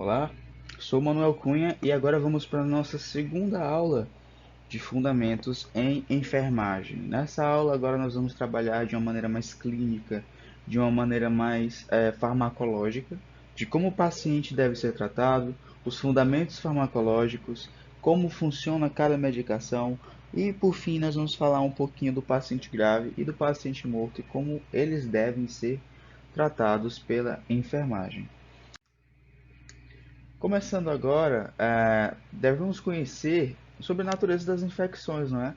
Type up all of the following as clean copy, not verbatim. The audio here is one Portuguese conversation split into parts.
Olá, sou Manuel Cunha e agora vamos para a nossa segunda aula de fundamentos em enfermagem. Nessa aula agora nós vamos trabalhar de uma maneira mais clínica, de uma maneira mais farmacológica, de como o paciente deve ser tratado, os fundamentos farmacológicos, como funciona cada medicação e por fim nós vamos falar um pouquinho do paciente grave e do paciente morto e como eles devem ser tratados pela enfermagem. Começando agora, devemos conhecer sobre a natureza das infecções, não é?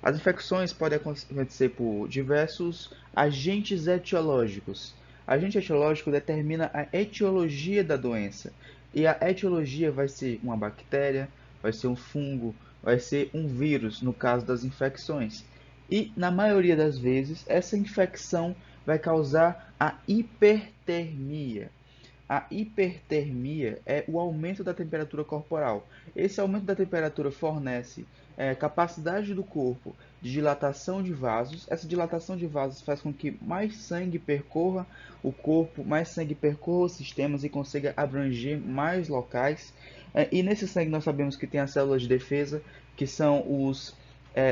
As infecções podem acontecer por diversos agentes etiológicos. Agente etiológico determina a etiologia da doença. E a etiologia vai ser uma bactéria, vai ser um fungo, vai ser um vírus, no caso das infecções. E, na maioria das vezes, essa infecção vai causar a hipertermia. A hipertermia é o aumento da temperatura corporal. Esse aumento da temperatura fornece capacidade do corpo de dilatação de vasos. Essa dilatação de vasos faz com que mais sangue percorra o corpo, mais sangue percorra os sistemas e consiga abranger mais locais. E nesse sangue nós sabemos que tem as células de defesa, que são os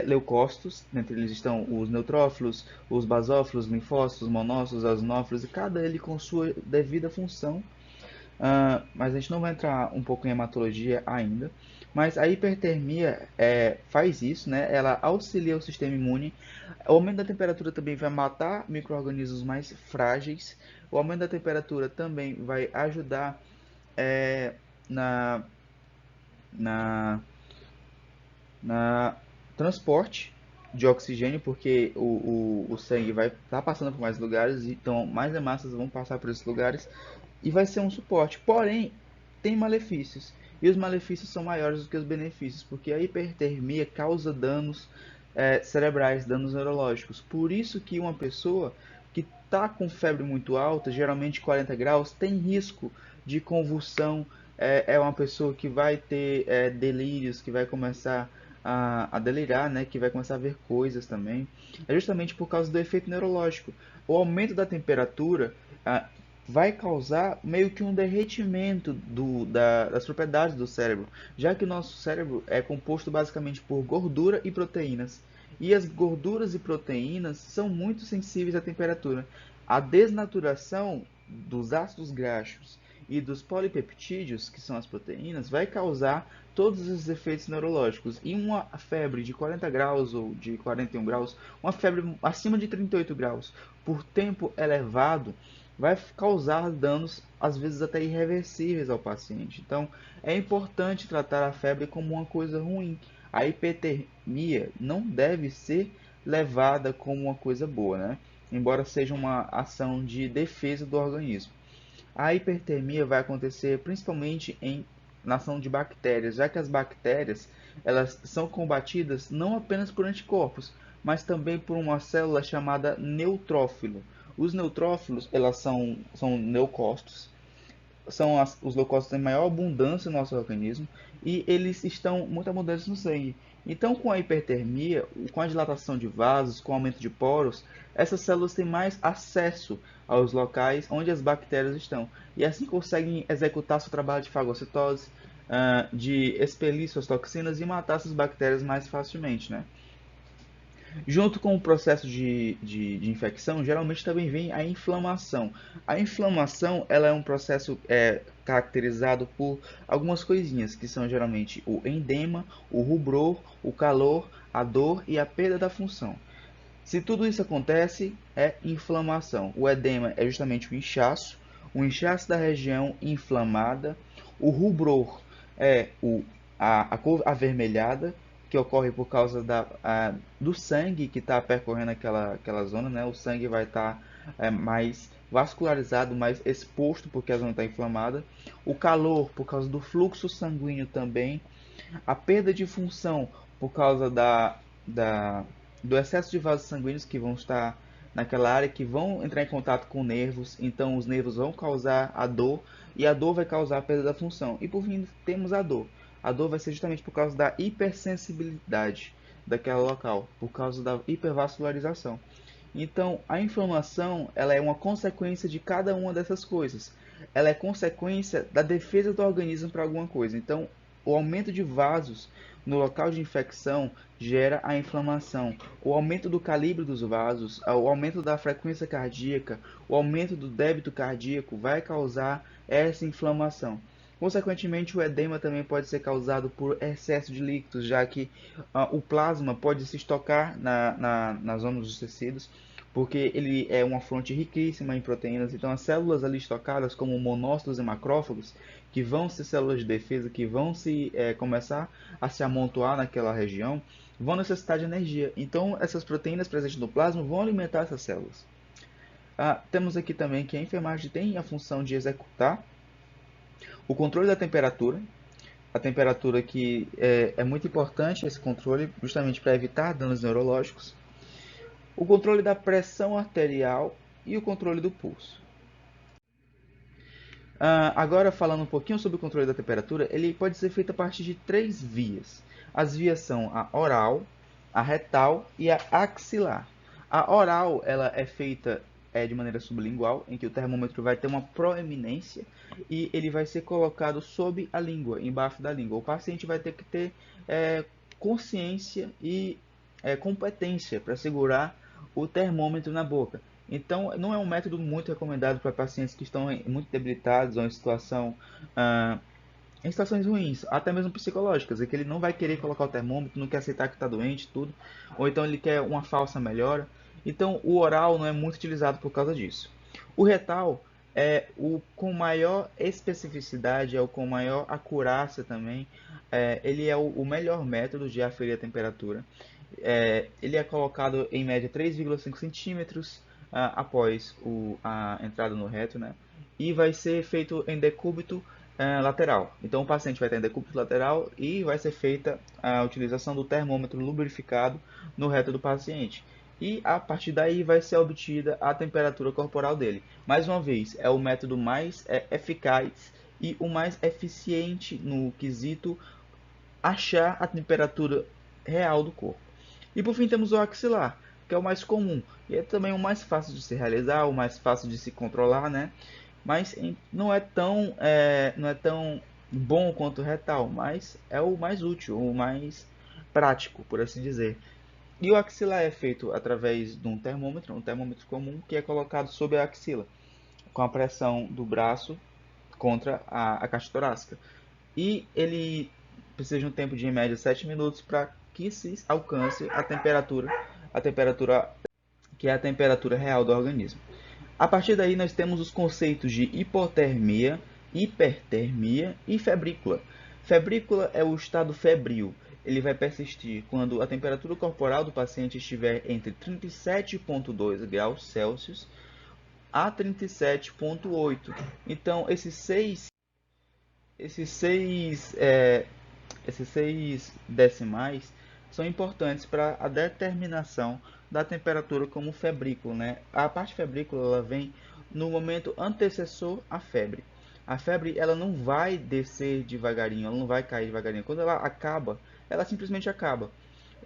leucócitos, dentre eles estão os neutrófilos, os basófilos, linfócitos, monócitos, eosinófilos, e cada ele com sua devida função. Mas a gente não vai entrar um pouco em hematologia ainda. Mas a hipertermia faz isso, né? Ela auxilia o sistema imune. O aumento da temperatura também vai matar micro-organismos mais frágeis. O aumento da temperatura também vai ajudar na, na na transporte de oxigênio, porque o sangue vai estar passando por mais lugares, então mais hemácias vão passar por esses lugares e vai ser um suporte. Porém, tem malefícios, e os malefícios são maiores do que os benefícios, porque a hipertermia causa danos cerebrais, danos neurológicos. Por isso que uma pessoa que está com febre muito alta, geralmente 40 graus, tem risco de convulsão, é uma pessoa que vai ter delírios, que vai começar a delirar, né, que vai começar a ver coisas também. É justamente por causa do efeito neurológico. O aumento da temperatura vai causar meio que um derretimento das propriedades do cérebro, já que o nosso cérebro é composto basicamente por gordura e proteínas. E as gorduras e proteínas são muito sensíveis à temperatura. A desnaturação dos ácidos graxos e dos polipeptídeos, que são as proteínas, vai causar todos os efeitos neurológicos. E uma febre de 40 graus ou de 41 graus, uma febre acima de 38 graus, por tempo elevado, vai causar danos, às vezes até irreversíveis ao paciente. Então, é importante tratar a febre como uma coisa ruim. A hipertermia não deve ser levada como uma coisa boa, né? Embora seja uma ação de defesa do organismo. A hipertermia vai acontecer principalmente na ação de bactérias, já que as bactérias elas são combatidas não apenas por anticorpos, mas também por uma célula chamada neutrófilo. Os neutrófilos elas são leucócitos, são os leucócitos em maior abundância no nosso organismo e eles estão muito abundantes no sangue. Então, com a hipertermia, com a dilatação de vasos, com o aumento de poros, essas células têm mais acesso aos locais onde as bactérias estão e assim conseguem executar seu trabalho de fagocitose, de expelir suas toxinas e matar essas bactérias mais facilmente, né? Junto com o processo de infecção, geralmente também vem a inflamação. A inflamação ela é um processo caracterizado por algumas coisinhas, que são geralmente o edema, o rubor, o calor, a dor e a perda da função. Se tudo isso acontece, é inflamação. O edema é justamente o inchaço da região inflamada. O rubor é a cor avermelhada, que ocorre por causa do sangue que está percorrendo aquela zona, né? O sangue vai estar mais vascularizado, mais exposto, porque a zona está inflamada. O calor, por causa do fluxo sanguíneo também. A perda de função, por causa da do excesso de vasos sanguíneos que vão estar naquela área, que vão entrar em contato com nervos, então os nervos vão causar a dor e a dor vai causar a perda da função. E por fim temos a dor. A dor vai ser justamente por causa da hipersensibilidade daquele local, por causa da hipervascularização. Então, a inflamação ela é uma consequência de cada uma dessas coisas. ela é consequência da defesa do organismo para alguma coisa. Então, o aumento de vasos no local de infecção gera a inflamação. O aumento do calibre dos vasos, o aumento da frequência cardíaca, o aumento do débito cardíaco vai causar essa inflamação. Consequentemente, o edema também pode ser causado por excesso de líquidos, já que o plasma pode se estocar nas zonas dos tecidos, porque ele é uma fonte riquíssima em proteínas. Então, as células ali estocadas, como monócitos e macrófagos, que vão ser células de defesa, que vão começar a se amontoar naquela região, vão necessitar de energia. Então, essas proteínas presentes no plasma vão alimentar essas células. Temos aqui também que a enfermagem tem a função de executar o controle da temperatura. A temperatura que é muito importante, esse controle, justamente para evitar danos neurológicos. O controle da pressão arterial e o controle do pulso. Agora, falando um pouquinho sobre o controle da temperatura, ele pode ser feito a partir de 3 vias. As vias são a oral, a retal e a axilar. A oral ela é feita de maneira sublingual, em que o termômetro vai ter uma proeminência e ele vai ser colocado sob a língua, embaixo da língua. O paciente vai ter que ter consciência e competência para segurar o termômetro na boca. Então, não é um método muito recomendado para pacientes que estão muito debilitados ou em situações ruins, até mesmo psicológicas, é que ele não vai querer colocar o termômetro, não quer aceitar que está doente, tudo, ou então ele quer uma falsa melhora. Então, o oral não é muito utilizado por causa disso. O retal é o com maior especificidade, é o com maior acurácia também. Ele é o melhor método de aferir a temperatura. Ele é colocado em média 3,5 centímetros após a entrada no reto, né? E vai ser feito em decúbito lateral. Então o paciente vai ter em decúbito lateral e vai ser feita a utilização do termômetro lubrificado no reto do paciente. E a partir daí vai ser obtida a temperatura corporal dele. Mais uma vez, é o método mais eficaz e o mais eficiente no quesito achar a temperatura real do corpo. E por fim temos o axilar, que é o mais comum e é também o mais fácil de se realizar, o mais fácil de se controlar, né? Mas não é tão bom quanto o retal, mas é o mais útil, o mais prático, por assim dizer. E o axilar é feito através de um termômetro comum, que é colocado sobre a axila, com a pressão do braço contra a caixa torácica. E ele precisa de um tempo de em média 7 minutos para que se alcance a temperatura que é a temperatura real do organismo. A partir daí nós temos os conceitos de hipotermia, hipertermia e febrícula. Febrícula é o estado febril. Ele vai persistir quando a temperatura corporal do paciente estiver entre 37,2 graus Celsius a 37,8. Então, esses seis, é, esses 6 decimais são importantes para a determinação da temperatura como febrícula, né? A parte febrícula ela vem no momento antecessor à febre. A febre ela não vai descer devagarinho, ela não vai cair devagarinho. Quando ela acaba, ela simplesmente acaba.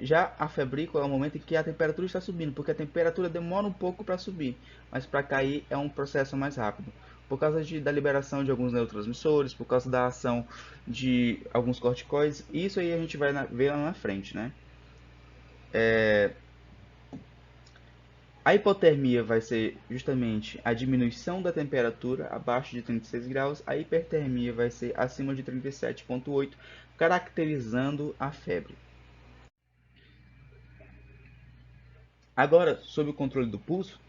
Já a febrícula é o momento em que a temperatura está subindo, porque a temperatura demora um pouco para subir, mas para cair é um processo mais rápido. Por causa da liberação de alguns neurotransmissores, por causa da ação de alguns corticoides, isso aí a gente vai ver lá na frente, né? A hipotermia vai ser justamente a diminuição da temperatura abaixo de 36 graus, a hipertermia vai ser acima de 37,8, caracterizando a febre. Agora, sobre o controle do pulso,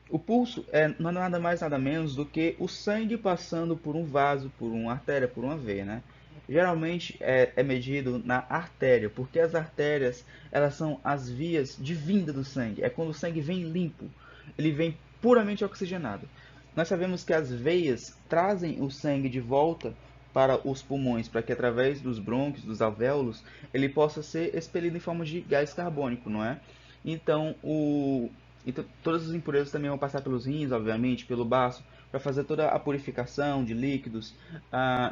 o pulso não é nada mais nada menos do que o sangue passando por um vaso, por uma artéria, por uma veia, né? Geralmente é medido na artéria, porque as artérias elas são as vias de vinda do sangue. É quando o sangue vem limpo, ele vem puramente oxigenado. Nós sabemos que as veias trazem o sangue de volta para os pulmões, para que através dos brônquios, dos alvéolos, ele possa ser expelido em forma de gás carbônico, não é? Então, todas as impurezas também vão passar pelos rins, obviamente, pelo baço, para fazer toda a purificação de líquidos,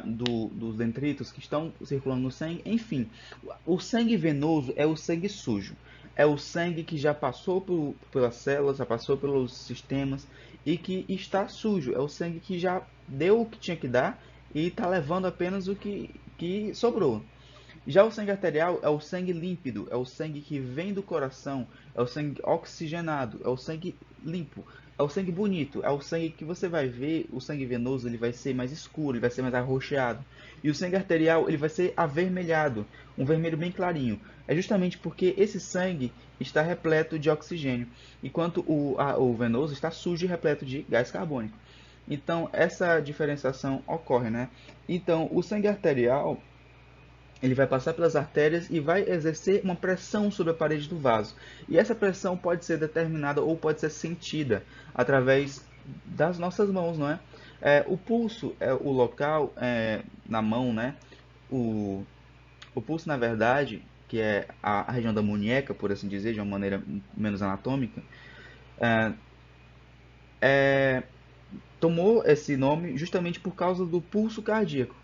dos detritos que estão circulando no sangue. Enfim, o sangue venoso é o sangue sujo. É o sangue que já passou pelas células, já passou pelos sistemas e que está sujo. É o sangue que já deu o que tinha que dar e está levando apenas que sobrou. Já o sangue arterial é o sangue límpido, é o sangue que vem do coração, é o sangue oxigenado, é o sangue limpo, é o sangue bonito, é o sangue que você vai ver, o sangue venoso ele vai ser mais escuro, ele vai ser mais arroxeado. E o sangue arterial ele vai ser avermelhado, um vermelho bem clarinho. É justamente porque esse sangue está repleto de oxigênio, enquanto o venoso está sujo e repleto de gás carbônico. Então, essa diferenciação ocorre, né? Então, o sangue arterial ele vai passar pelas artérias e vai exercer uma pressão sobre a parede do vaso. E essa pressão pode ser determinada ou pode ser sentida através das nossas mãos, não é? O pulso é o local na mão, né? O, o pulso, na verdade, que é a região da muñeca, por assim dizer, de uma maneira menos anatômica, é, é, tomou esse nome justamente por causa do pulso cardíaco.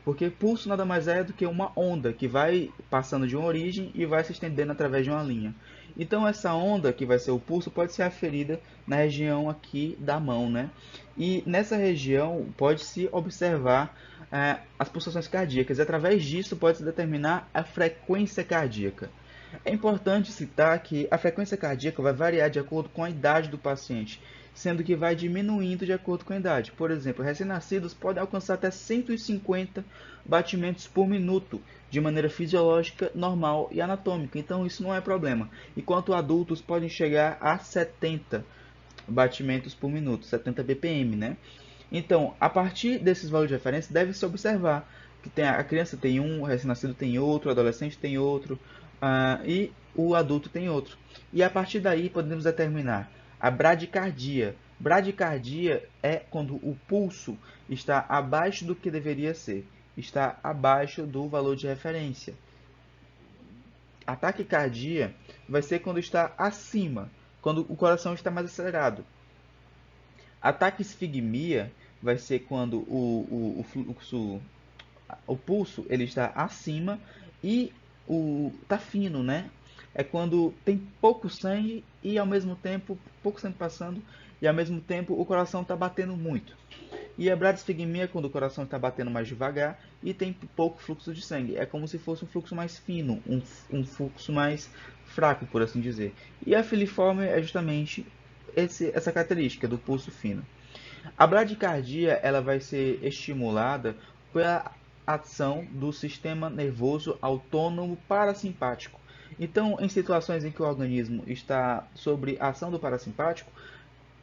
Porque pulso nada mais é do que uma onda que vai passando de uma origem e vai se estendendo através de uma linha. Então essa onda que vai ser o pulso pode ser aferida na região aqui da mão, né? E nessa região pode-se observar as pulsações cardíacas. E através disso pode-se determinar a frequência cardíaca. É importante citar que a frequência cardíaca vai variar de acordo com a idade do paciente, sendo que vai diminuindo de acordo com a idade. Por exemplo, recém-nascidos podem alcançar até 150 batimentos por minuto, de maneira fisiológica, normal e anatômica. Então isso não é problema. Enquanto adultos podem chegar a 70 batimentos por minuto, 70 BPM, né? Então, a partir desses valores de referência, deve-se observar que a criança tem um, o recém-nascido tem outro, o adolescente tem outro, e o adulto tem outro. E a partir daí podemos determinar a bradicardia. Bradicardia é quando o pulso está abaixo do que deveria ser, está abaixo do valor de referência. A taquicardia vai ser quando está acima, quando o coração está mais acelerado. A taquisfigmia vai ser quando o fluxo, o pulso ele está acima e tá fino, né? É quando tem pouco sangue e ao mesmo tempo pouco sangue passando e ao mesmo tempo o coração está batendo muito. E a bradisfigmia é quando o coração está batendo mais devagar e tem pouco fluxo de sangue. É como se fosse um fluxo mais fino, um fluxo mais fraco, por assim dizer. E a filiforme é justamente essa característica do pulso fino. A bradicardia ela vai ser estimulada pela ação do sistema nervoso autônomo parasimpático. Então, em situações em que o organismo está sob a ação do parasimpático,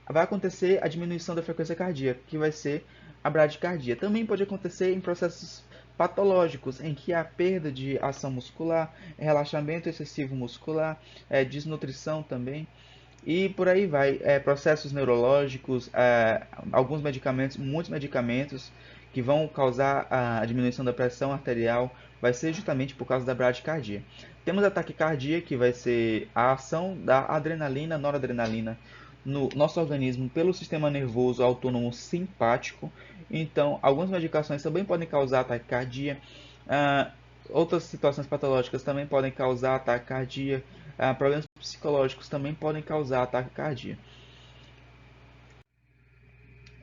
vai acontecer a diminuição da frequência cardíaca, que vai ser a bradicardia. Também pode acontecer em processos patológicos, em que há perda de ação muscular, relaxamento excessivo muscular, desnutrição também. E por aí vai, processos neurológicos, alguns medicamentos, muitos medicamentos que vão causar a diminuição da pressão arterial, vai ser justamente por causa da bradicardia. Temos a taquicardia, que vai ser a ação da adrenalina, noradrenalina no nosso organismo pelo sistema nervoso autônomo simpático. Então, algumas medicações também podem causar taquicardia. Ah, Outras situações patológicas também podem causar taquicardia. Problemas psicológicos também podem causar taquicardia.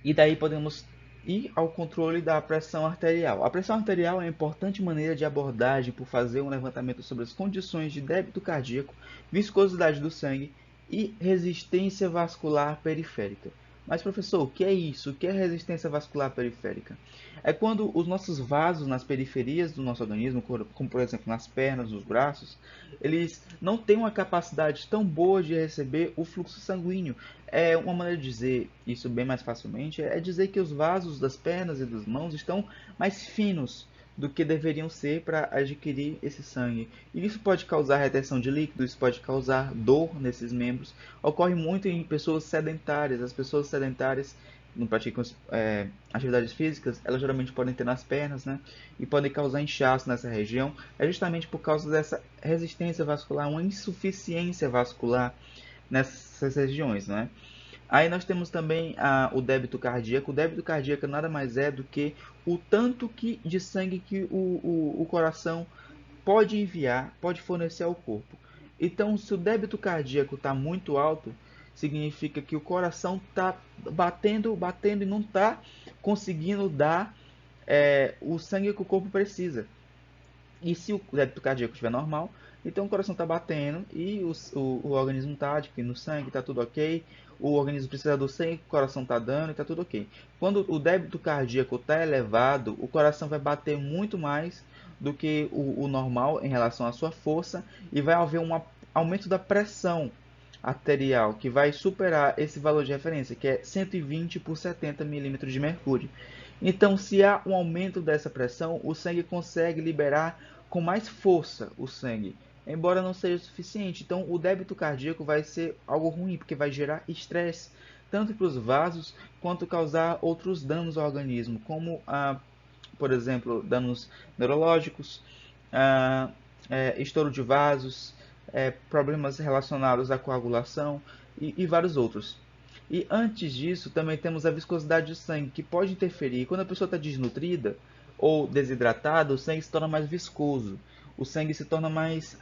E daí podemos ir ao controle da pressão arterial. A pressão arterial é uma importante maneira de abordagem por fazer um levantamento sobre as condições de débito cardíaco, viscosidade do sangue e resistência vascular periférica. Mas, professor, o que é isso? O que é resistência vascular periférica? É quando os nossos vasos nas periferias do nosso organismo, como por exemplo nas pernas, nos braços, eles não têm uma capacidade tão boa de receber o fluxo sanguíneo. Uma maneira de dizer isso bem mais facilmente é dizer que os vasos das pernas e das mãos estão mais finos do que deveriam ser para adquirir esse sangue. E isso pode causar retenção de líquidos, isso pode causar dor nesses membros. Ocorre muito em pessoas sedentárias. As pessoas sedentárias não praticam atividades físicas, elas geralmente podem ter nas pernas, né? E podem causar inchaço nessa região. É justamente por causa dessa resistência vascular, uma insuficiência vascular nessas regiões, né? Aí nós temos também o débito cardíaco. O débito cardíaco nada mais é do que o tanto de sangue que o coração pode enviar, pode fornecer ao corpo. Então, se o débito cardíaco está muito alto, significa que o coração está batendo, batendo e não está conseguindo dar o sangue que o corpo precisa. E se o débito cardíaco estiver normal, então o coração está batendo e o organismo está adquirindo sangue, está tudo ok. O organismo precisa do sangue, o coração está dando e está tudo ok. Quando o débito cardíaco está elevado, o coração vai bater muito mais do que o normal em relação à sua força e vai haver um aumento da pressão arterial que vai superar esse valor de referência, que é 120 por 70 milímetros de mercúrio. Então, se há um aumento dessa pressão, o sangue consegue liberar com mais força o sangue, embora não seja suficiente. Então, o débito cardíaco vai ser algo ruim, porque vai gerar estresse, tanto para os vasos, quanto causar outros danos ao organismo, como, por exemplo, danos neurológicos, estouro de vasos, problemas relacionados à coagulação e vários outros. E antes disso, também temos a viscosidade do sangue, que pode interferir. Quando a pessoa está desnutrida ou desidratada, o sangue se torna mais viscoso. O sangue se torna mais.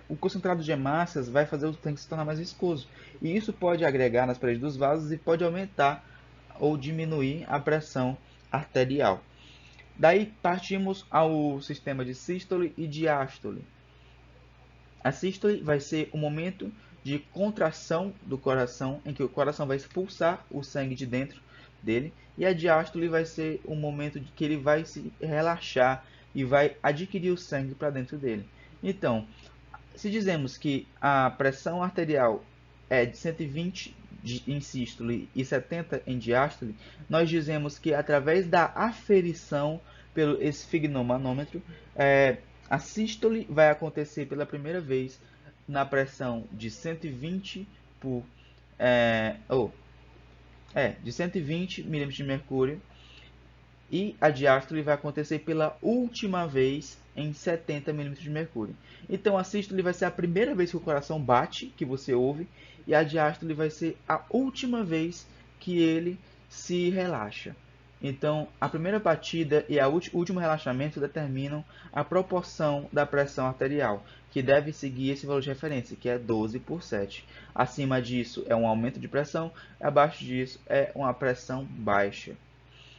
O concentrado de hemácias vai fazer o sangue se tornar mais viscoso. E isso pode agregar nas paredes dos vasos e pode aumentar ou diminuir a pressão arterial. Daí partimos ao sistema de sístole e diástole. A sístole vai ser o momento de contração do coração, em que o coração vai expulsar o sangue de dentro dele, e a diástole vai ser o momento de que ele vai se relaxar e vai adquirir o sangue para dentro dele. Então, se dizemos que a pressão arterial é de 120 em sístole e 70 em diástole, nós dizemos que através da aferição pelo esfigmomanômetro, a sístole vai acontecer pela primeira vez na pressão de 120 por de 120 milímetros de mercúrio, e a diástole vai acontecer pela última vez em 70 milímetros de mercúrio. Então a sístole vai ser a primeira vez que o coração bate, que você ouve, e a diástole vai ser a última vez que ele se relaxa. Então a primeira batida e o último relaxamento determinam a proporção da pressão arterial, que deve seguir esse valor de referência, que é 12 por 7. Acima disso é um aumento de pressão, abaixo disso é uma pressão baixa.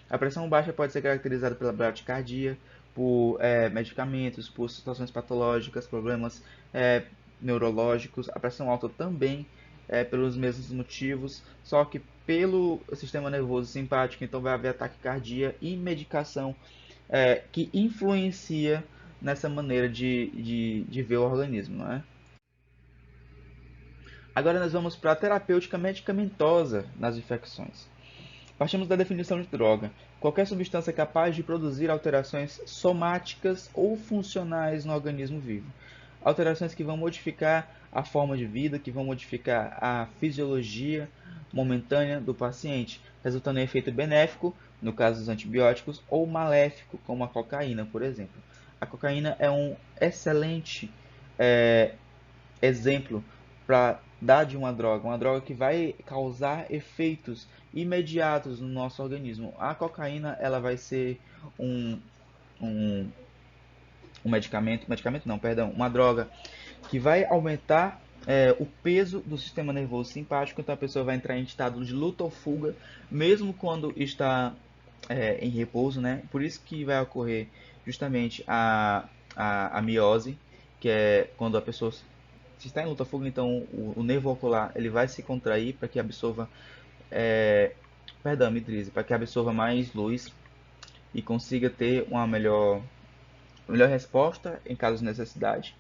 A pressão baixa pode ser caracterizada pela bradicardia, por medicamentos, por situações patológicas, problemas neurológicos. A pressão alta também pelos mesmos motivos, só que pelo sistema nervoso simpático, então vai haver taquicardia e medicação que influencia nessa maneira de ver o organismo, não é? Agora nós vamos para a terapêutica medicamentosa nas infecções. Partimos da definição de droga: qualquer substância capaz de produzir alterações somáticas ou funcionais no organismo vivo. Alterações que vão modificar a forma de vida, que vão modificar a fisiologia momentânea do paciente, resultando em efeito benéfico, no caso dos antibióticos, ou maléfico, como a cocaína, por exemplo. A cocaína é um excelente exemplo para dar de uma droga que vai causar efeitos imediatos no nosso organismo. A cocaína ela vai ser um, um, um medicamento não, perdão, uma droga que vai aumentar o peso do sistema nervoso simpático, então a pessoa vai entrar em estado de luta ou fuga, mesmo quando está em repouso, né? Por isso que vai ocorrer justamente a miose, que é quando a pessoa se está em luta fuga, então o nervo ocular ele vai se contrair para que absorva, midrise, para que absorva mais luz e consiga ter uma melhor resposta em caso de necessidade.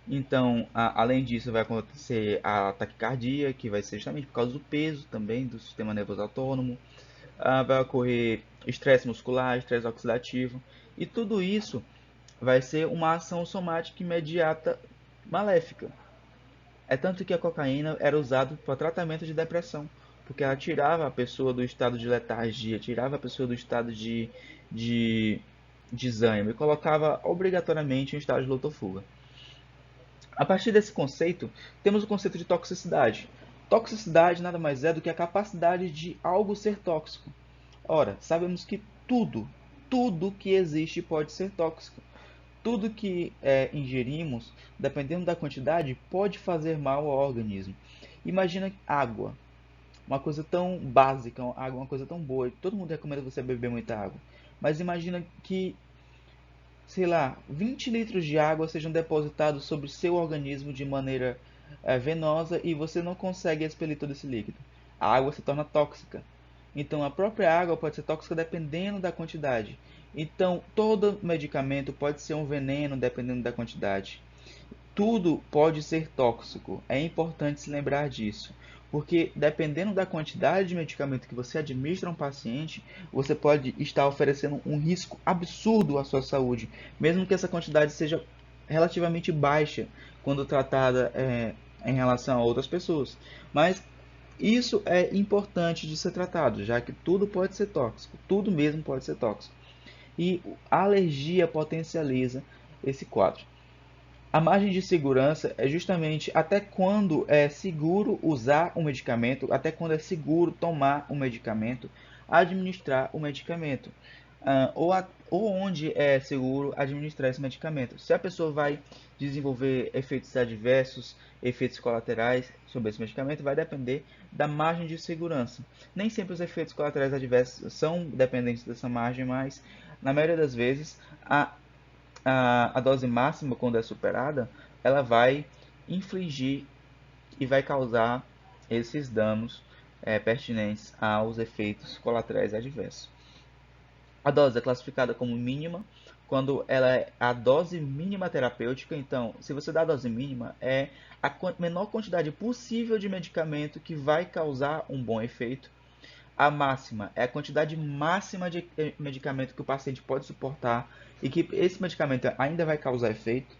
Então, além disso, vai acontecer a taquicardia, que vai ser justamente por causa do peso também do sistema nervoso autônomo. Vai ocorrer estresse muscular, estresse oxidativo, e tudo isso vai ser uma ação somática imediata maléfica. É tanto que a cocaína era usada para tratamento de depressão, porque ela tirava a pessoa do estado de letargia, tirava a pessoa do estado de desânimo e colocava obrigatoriamente em estado de luta ou fuga. A partir desse conceito, temos o conceito de toxicidade. Toxicidade nada mais é do que a capacidade de algo ser tóxico. Ora, sabemos que tudo que existe pode ser tóxico. Tudo que ingerimos, dependendo da quantidade, pode fazer mal ao organismo. Imagina água, uma coisa tão básica, água, uma coisa tão boa. Todo mundo recomenda você beber muita água. Mas imagina que, sei lá, 20 litros de água sejam depositados sobre o seu organismo de maneira venosa e você não consegue expelir todo esse líquido. A água se torna tóxica. Então, a própria água pode ser tóxica dependendo da quantidade. Então, todo medicamento pode ser um veneno dependendo da quantidade. Tudo pode ser tóxico. É importante se lembrar disso. Porque dependendo da quantidade de medicamento que você administra a um paciente, você pode estar oferecendo um risco absurdo à sua saúde, mesmo que essa quantidade seja relativamente baixa quando tratada em relação a outras pessoas. Mas isso é importante de ser tratado, já que tudo pode ser tóxico, tudo mesmo pode ser tóxico. E a alergia potencializa esse quadro. A margem de segurança é justamente até quando é seguro usar o medicamento, até quando é seguro tomar o medicamento, administrar o medicamento, ou onde é seguro administrar esse medicamento. Se a pessoa vai desenvolver efeitos adversos, efeitos colaterais sobre esse medicamento, vai depender da margem de segurança. Nem sempre os efeitos colaterais adversos são dependentes dessa margem, mas na maioria das vezes a dose máxima, quando é superada, ela vai infligir e vai causar esses danos pertinentes aos efeitos colaterais adversos. A dose é classificada como mínima quando ela é a dose mínima terapêutica. Então, se você dá a dose mínima, é a menor quantidade possível de medicamento que vai causar um bom efeito. A máxima é a quantidade máxima de medicamento que o paciente pode suportar e que esse medicamento ainda vai causar efeito.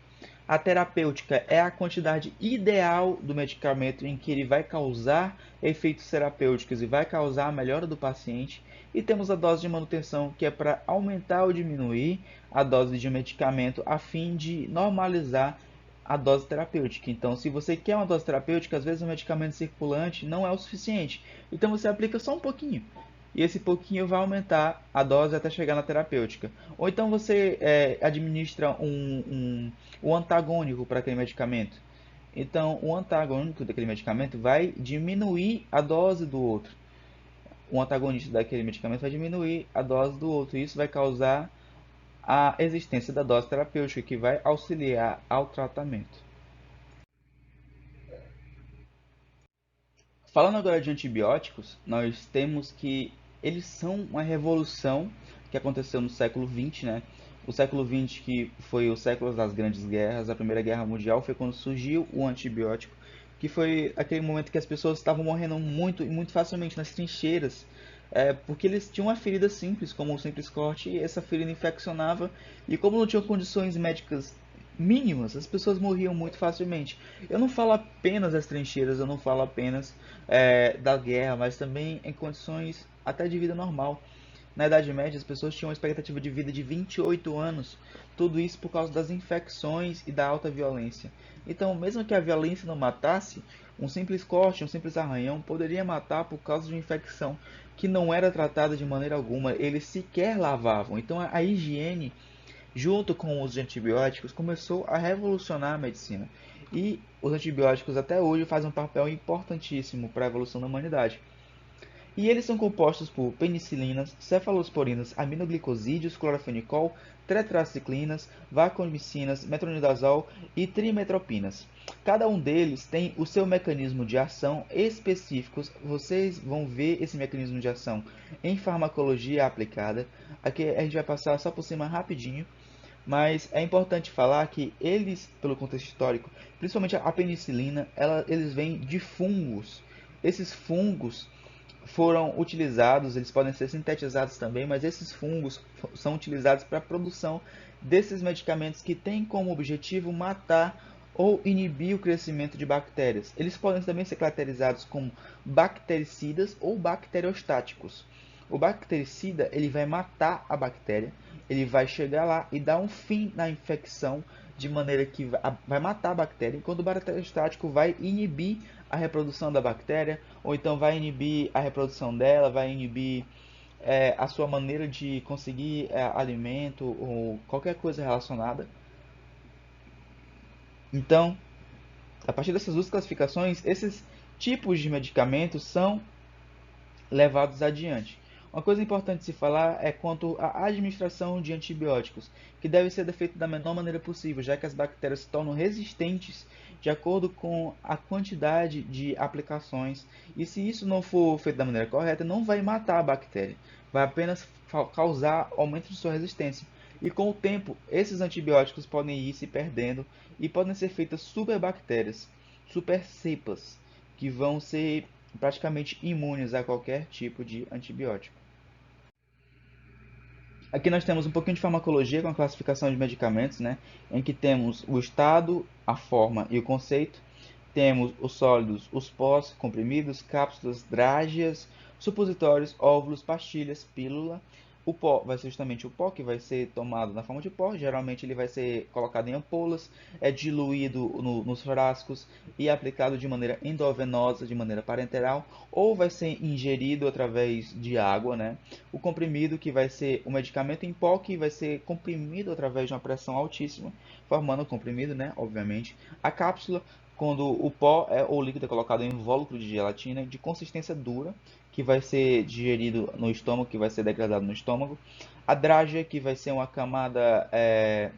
A terapêutica é a quantidade ideal do medicamento em que ele vai causar efeitos terapêuticos e vai causar a melhora do paciente. E temos a dose de manutenção, que é para aumentar ou diminuir a dose de medicamento a fim de normalizar a dose terapêutica. Então, se você quer uma dose terapêutica, às vezes o medicamento circulante não é o suficiente. Então, você aplica só um pouquinho. E esse pouquinho vai aumentar a dose até chegar na terapêutica. Ou então você administra um antagônico para aquele medicamento. Então, o antagônico daquele medicamento vai diminuir a dose do outro. O antagonista daquele medicamento vai diminuir a dose do outro. E isso vai causar a existência da dose terapêutica, que vai auxiliar ao tratamento. Falando agora de antibióticos, nós temos que eles são uma revolução que aconteceu no século XX, né? O século XX que foi o século das grandes guerras, a Primeira Guerra Mundial foi quando surgiu o antibiótico, que foi aquele momento que as pessoas estavam morrendo muito e muito facilmente nas trincheiras, porque eles tinham uma ferida simples, como um simples corte, e essa ferida infeccionava, e como não tinham condições médicas mínimas, as pessoas morriam muito facilmente. Eu não falo apenas das trincheiras, eu não falo apenas da guerra, mas também em condições até de vida normal. Na Idade Média, as pessoas tinham uma expectativa de vida de 28 anos, tudo isso por causa das infecções e da alta violência. Então, mesmo que a violência não matasse, um simples corte, um simples arranhão poderia matar por causa de uma infecção que não era tratada de maneira alguma, eles sequer lavavam. Então, a higiene junto com os antibióticos, começou a revolucionar a medicina. E os antibióticos até hoje fazem um papel importantíssimo para a evolução da humanidade. E eles são compostos por penicilinas, cefalosporinas, aminoglicosídeos, clorofenicol, tetraciclinas, vancomicinas, metronidazol e trimetropinas. Cada um deles tem o seu mecanismo de ação específicos. Vocês vão ver esse mecanismo de ação em farmacologia aplicada. Aqui a gente vai passar só por cima rapidinho. Mas é importante falar que eles, pelo contexto histórico, principalmente a penicilina, eles vêm de fungos. Esses fungos foram utilizados, eles podem ser sintetizados também, mas esses fungos são utilizados para a produção desses medicamentos que têm como objetivo matar ou inibir o crescimento de bactérias. Eles podem também ser caracterizados como bactericidas ou bacteriostáticos. O bactericida ele vai matar a bactéria, ele vai chegar lá e dar um fim na infecção de maneira que vai matar a bactéria, enquanto o bacteriostático vai inibir a reprodução da bactéria, ou então vai inibir a reprodução dela, vai inibir a sua maneira de conseguir alimento ou qualquer coisa relacionada. Então, a partir dessas duas classificações, esses tipos de medicamentos são levados adiante. Uma coisa importante de se falar é quanto à administração de antibióticos, que deve ser feita da menor maneira possível, já que as bactérias se tornam resistentes de acordo com a quantidade de aplicações. E se isso não for feito da maneira correta, não vai matar a bactéria, vai apenas causar aumento de sua resistência. E com o tempo, esses antibióticos podem ir se perdendo e podem ser feitas superbactérias, super cepas, que vão ser praticamente imunes a qualquer tipo de antibiótico. Aqui nós temos um pouquinho de farmacologia com a classificação de medicamentos, né, em que temos o estado, a forma e o conceito. Temos os sólidos, os pós, comprimidos, cápsulas, drágeas, supositórios, óvulos, pastilhas, pílula. O pó vai ser justamente o pó, que vai ser tomado na forma de pó. Geralmente ele vai ser colocado em ampolas, é diluído nos frascos e aplicado de maneira endovenosa, de maneira parenteral, ou vai ser ingerido através de água, né? O comprimido, que vai ser o medicamento em pó, que vai ser comprimido através de uma pressão altíssima, formando o comprimido, né? Obviamente. A cápsula, quando o pó ou líquido é colocado em invólucro de gelatina de consistência dura, que vai ser digerido no estômago, que vai ser degradado no estômago. A drágia, que vai ser uma camada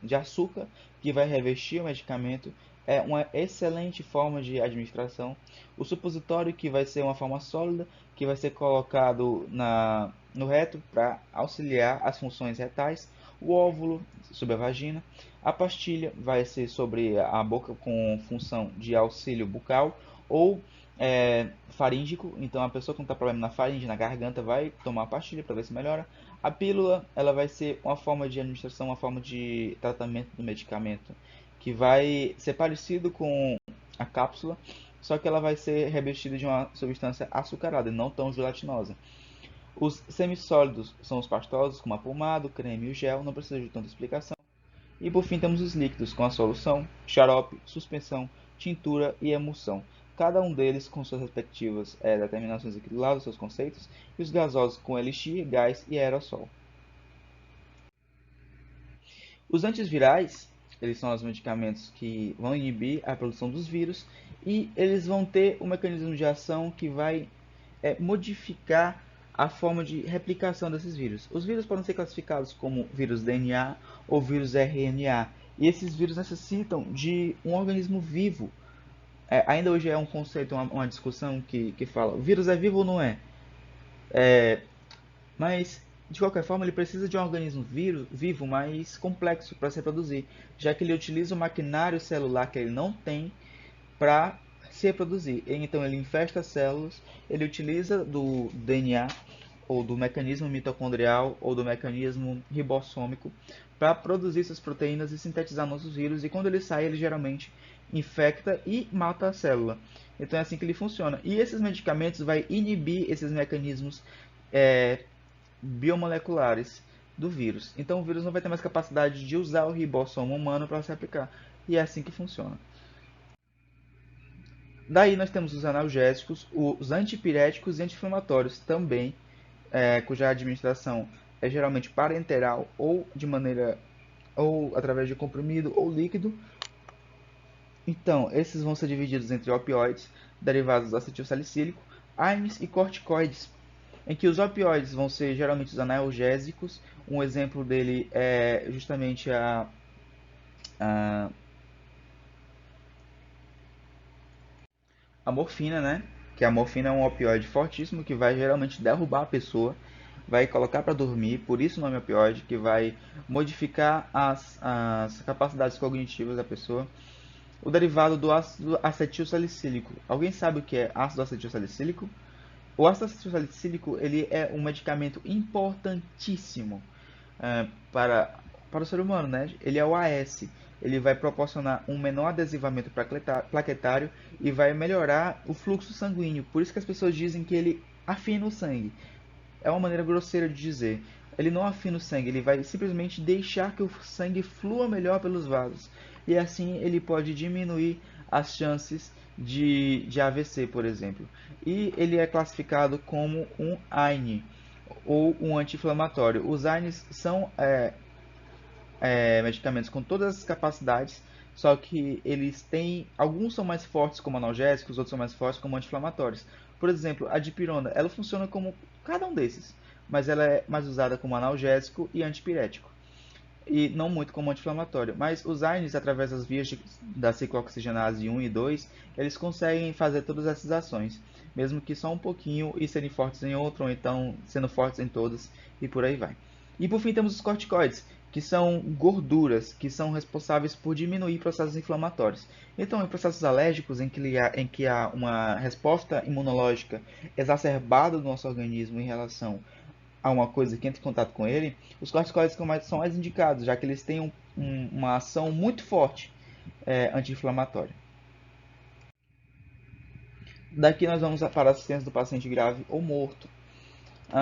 de açúcar, que vai revestir o medicamento, é uma excelente forma de administração. O supositório, que vai ser uma forma sólida, que vai ser colocado no reto para auxiliar as funções retais. O óvulo, sobre a vagina. A pastilha vai ser sobre a boca com função de auxílio bucal ou faríngico. Então a pessoa que não está com problema na faringe, na garganta, vai tomar a pastilha para ver se melhora. A pílula, ela vai ser uma forma de administração, uma forma de tratamento do medicamento que vai ser parecido com a cápsula, só que ela vai ser revestida de uma substância açucarada e não tão gelatinosa. Os semissólidos são os pastosos, como a pomada, o creme e o gel, não precisa de tanta explicação. E por fim temos os líquidos, com a solução, xarope, suspensão, tintura e emulsão. Cada um deles com suas respectivas determinações aqui do lado, seus conceitos, e os gasosos com elixir, gás e aerossol. Os antivirais, eles são os medicamentos que vão inibir a produção dos vírus e eles vão ter um mecanismo de ação que vai modificar a forma de replicação desses vírus. Os vírus podem ser classificados como vírus DNA ou vírus RNA, e esses vírus necessitam de um organismo vivo. Ainda hoje é um conceito, uma discussão que fala, o vírus é vivo ou não é? Mas, de qualquer forma, ele precisa de um organismo vivo mais complexo para se reproduzir, já que ele utiliza o maquinário celular que ele não tem para se reproduzir. Então ele infesta as células, ele utiliza do DNA ou do mecanismo mitocondrial ou do mecanismo ribossômico para produzir essas proteínas e sintetizar nossos vírus, e quando ele sai, ele geralmente infecta e mata a célula. Então é assim que ele funciona. E esses medicamentos vai inibir esses mecanismos é, biomoleculares do vírus. Então o vírus não vai ter mais capacidade de usar o ribossomo humano para se aplicar. E é assim que funciona. Daí nós temos os analgésicos, os antipiréticos e anti-inflamatórios também, cuja administração é geralmente parenteral ou de maneira ou através de comprimido ou líquido. Então, esses vão ser divididos entre opioides, derivados do acetil salicílico, AINES e corticoides, em que os opioides vão ser geralmente os analgésicos. Um exemplo dele é justamente a a morfina, né? Que a morfina é um opioide fortíssimo que vai geralmente derrubar a pessoa, vai colocar para dormir, por isso o nome opioide, que vai modificar as capacidades cognitivas da pessoa. O derivado do ácido acetil salicílico. Alguém sabe o que é ácido acetil salicílico? O ácido acetil salicílico ele é um medicamento importantíssimo para o ser humano, né? Ele é o AS. Ele vai proporcionar um menor adesivamento plaquetário e vai melhorar o fluxo sanguíneo. Por isso que as pessoas dizem que ele afina o sangue. É uma maneira grosseira de dizer. Ele não afina o sangue, ele vai simplesmente deixar que o sangue flua melhor pelos vasos. E assim ele pode diminuir as chances de AVC, por exemplo. E ele é classificado como um AINE, ou um anti-inflamatório. Os AINES são medicamentos com todas as capacidades, só que eles têm, alguns são mais fortes como analgésicos, outros são mais fortes como anti-inflamatórios. Por exemplo, a dipirona, ela funciona como cada um desses, mas ela é mais usada como analgésico e antipirético e não muito como anti-inflamatório. Mas os AINES, através das vias da ciclooxigenase 1 e 2, eles conseguem fazer todas essas ações, mesmo que só um pouquinho e serem fortes em outro, ou então sendo fortes em todas, e por aí vai. E por fim temos os corticoides, que são gorduras que são responsáveis por diminuir processos inflamatórios. Então, em processos alérgicos em que há uma resposta imunológica exacerbada do nosso organismo em relação a uma coisa que entra em contato com ele, os corticoides são mais indicados, já que eles têm uma ação muito forte anti-inflamatória. Daqui nós vamos para a assistência do paciente grave ou morto.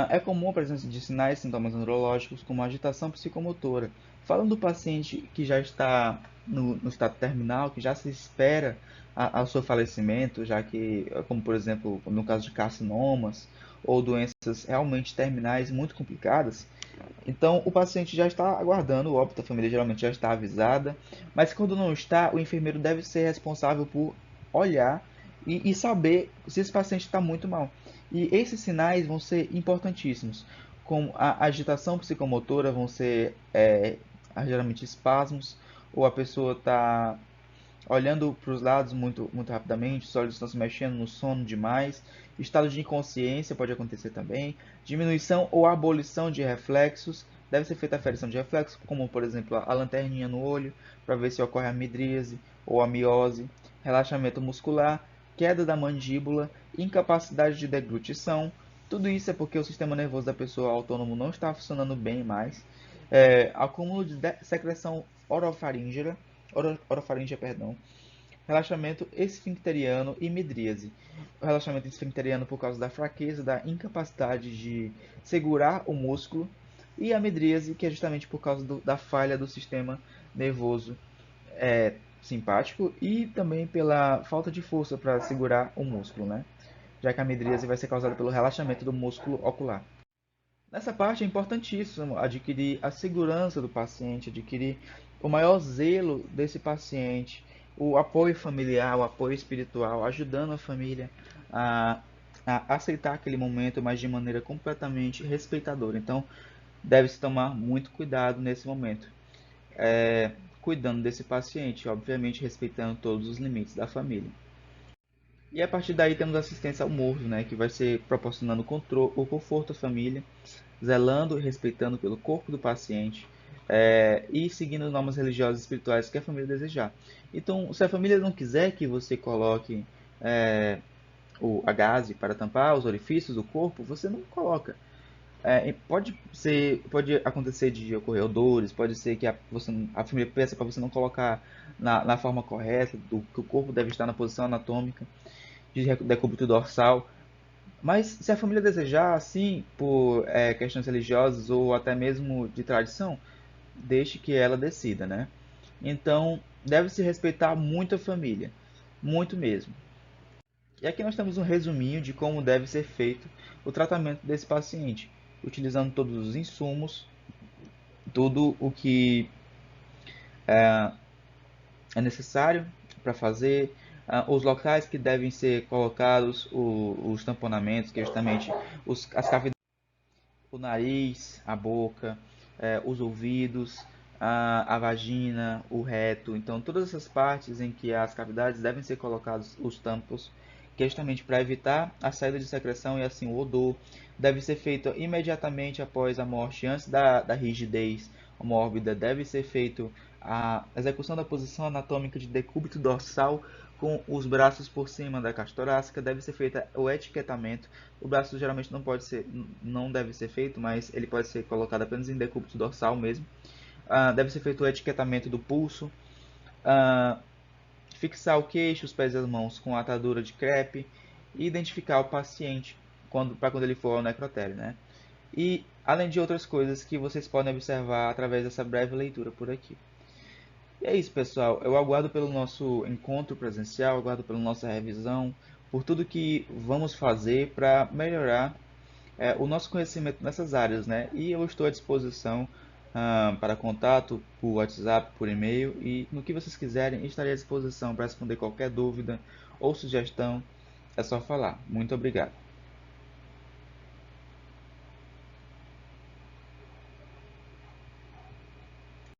É comum a presença de sinais e sintomas neurológicos como agitação psicomotora. Falando do paciente que já está no estado terminal, que já se espera ao seu falecimento, já que, como por exemplo, no caso de carcinomas ou doenças realmente terminais muito complicadas, então o paciente já está aguardando o óbito, a família geralmente já está avisada, mas quando não está, o enfermeiro deve ser responsável por olhar e saber se esse paciente está muito mal. E esses sinais vão ser importantíssimos, como a agitação psicomotora, vão ser geralmente espasmos, ou a pessoa está olhando para os lados muito rapidamente, os olhos estão se mexendo no sono demais, estado de inconsciência pode acontecer também, diminuição ou abolição de reflexos, deve ser feita a aferição de reflexos, como por exemplo a lanterninha no olho, para ver se ocorre a midríase ou a miose, relaxamento muscular, queda da mandíbula, incapacidade de deglutição. Tudo isso é porque o sistema nervoso da pessoa autônomo não está funcionando bem mais. Acúmulo de secreção orofaríngea, perdão, relaxamento esfincteriano e midríase. O relaxamento esfincteriano por causa da fraqueza, da incapacidade de segurar o músculo, e a midríase, que é justamente por causa da falha do sistema nervoso simpático e também pela falta de força para segurar o músculo, né? Já que a midríase vai ser causada pelo relaxamento do músculo ocular. Nessa parte é importantíssimo adquirir a segurança do paciente, adquirir o maior zelo desse paciente, o apoio familiar, o apoio espiritual, ajudando a família a, a aceitar aquele momento, mas de maneira completamente respeitadora. Então, deve-se tomar muito cuidado nesse momento, cuidando desse paciente, obviamente respeitando todos os limites da família. E a partir daí temos assistência ao morto, né, que vai ser proporcionando o conforto à família, zelando e respeitando pelo corpo do paciente e seguindo normas religiosas e espirituais que a família desejar. Então, se a família não quiser que você coloque a gaze para tampar os orifícios do corpo, você não coloca. Pode acontecer de ocorrer odores, pode ser que a família peça para você não colocar na forma correta, que o corpo deve estar na posição anatômica de decúbito dorsal. Mas se a família desejar, assim, por questões religiosas ou até mesmo de tradição, deixe que ela decida, né? Então, deve-se respeitar muito a família, muito mesmo. E aqui nós temos um resuminho de como deve ser feito o tratamento desse paciente, utilizando todos os insumos, tudo o que é necessário para fazer, os locais que devem ser colocados, os tamponamentos, que é justamente as cavidades, o nariz, a boca, os ouvidos, a vagina, o reto. Então, todas essas partes em que há as cavidades devem ser colocados os tampos, que é justamente para evitar a saída de secreção e assim o odor. Deve ser feito imediatamente após a morte, antes da rigidez mórbida. Deve ser feito a execução da posição anatômica de decúbito dorsal com os braços por cima da caixa torácica. Deve ser feito o etiquetamento. O braço geralmente não deve ser feito, mas ele pode ser colocado apenas em decúbito dorsal mesmo. Deve ser feito o etiquetamento do pulso. Fixar o queixo, os pés e as mãos com a atadura de crepe e identificar o paciente para quando ele for ao necrotério, né? E além de outras coisas que vocês podem observar através dessa breve leitura por aqui. E é isso, pessoal. Eu aguardo pelo nosso encontro presencial, aguardo pela nossa revisão, por tudo que vamos fazer para melhorar o nosso conhecimento nessas áreas, né? E eu estou à disposição para contato por WhatsApp, por e-mail e no que vocês quiserem, estarei à disposição para responder qualquer dúvida ou sugestão. É só falar. Muito obrigado.